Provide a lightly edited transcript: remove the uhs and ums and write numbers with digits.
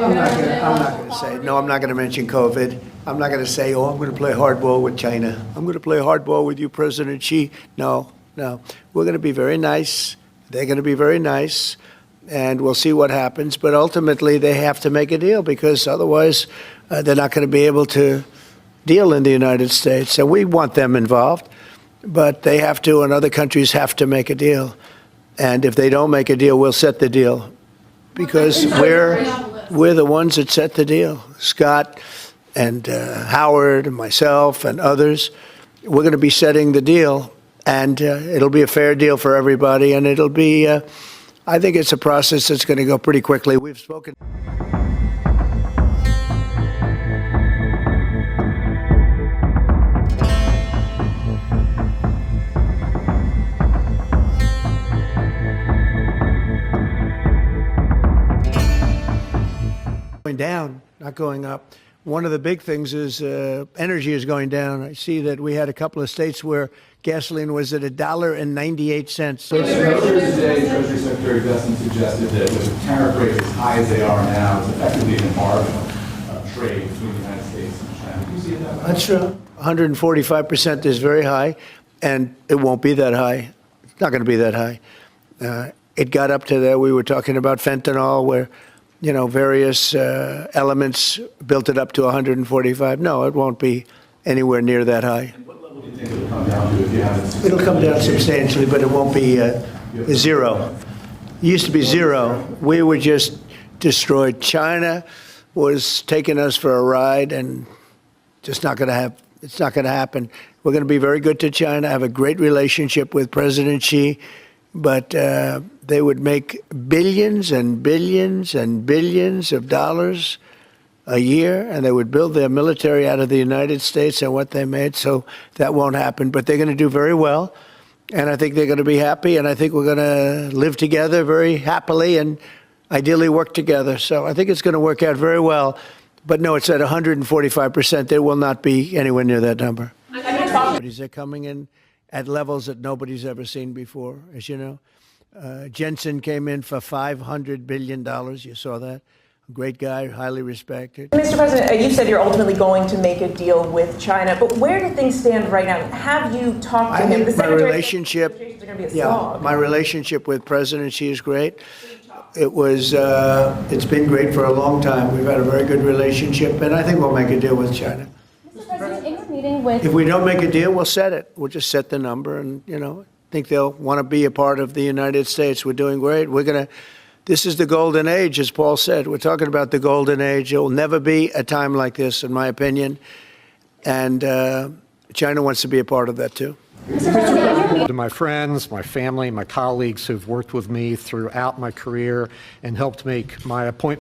I'm not going to say, no, I'm not going to mention COVID. I'm not going to say, oh, I'm going to play hardball with China. I'm going to play hardball with you, President Xi. No. We're going to be very nice. They're going to be very nice. And we'll see what happens. But ultimately, they have to make a deal because otherwise they're not going to be able to deal in the United States. And we want them involved. But they have to, and other countries have to make a deal. And if they don't make a deal, we'll set the deal. Because we're the ones that set the deal. Scott and Howard and myself and others, we're going to be setting the deal. And it'll be a fair deal for everybody. And it'll be, I think it's a process that's going to go pretty quickly. We've spoken. Going down, not going up. One of the big things is energy is going down. I see that we had a couple of states where gasoline was at $1.98. So earlier today, Treasury Secretary Dustin suggested that with tariff rates as high as they are now, it's effectively an embargo of trade between the United States and China. Do you see it that way? That's true. 145% is very high, and it won't be that high. It's not going to be that high. It got up to there. We were talking about fentanyl, where various elements built it up to 145. No, it won't be anywhere near that high. And what level do you think it'll come down to if you haven't? It'll come down substantially, but it won't be zero. It used to be zero. We were just destroyed. China was taking us for a ride, and just not going to have. It's not going to happen. We're going to be very good to China. Have a great relationship with President Xi, but they would make billions and billions and billions of dollars a year, and they would build their military out of the United States and what they made, so that won't happen. But they're going to do very well, and I think they're going to be happy, and I think we're going to live together very happily and ideally work together. So I think it's going to work out very well. But no, it's at 145%. There will not be anywhere near that number. They're coming in at levels that nobody's ever seen before, as you know. Jensen came in for $500 billion. You saw that. Great guy, highly respected. Mr. President, you said you're ultimately going to make a deal with China, but where do things stand right now? Have you talked to him? My relationship, my relationship with President Xi is great. It's been great for a long time. We've had a very good relationship, and I think we'll make a deal with China. Mr. President, in your meeting with... If we don't make a deal, we'll set it. We'll just set the number, and I think they'll want to be a part of the United States. We're doing great. This is the golden age, as Paul said. We're talking about the golden age. There will never be a time like this, in my opinion. And China wants to be a part of that, too. To my friends, my family, my colleagues who've worked with me throughout my career and helped make my appointment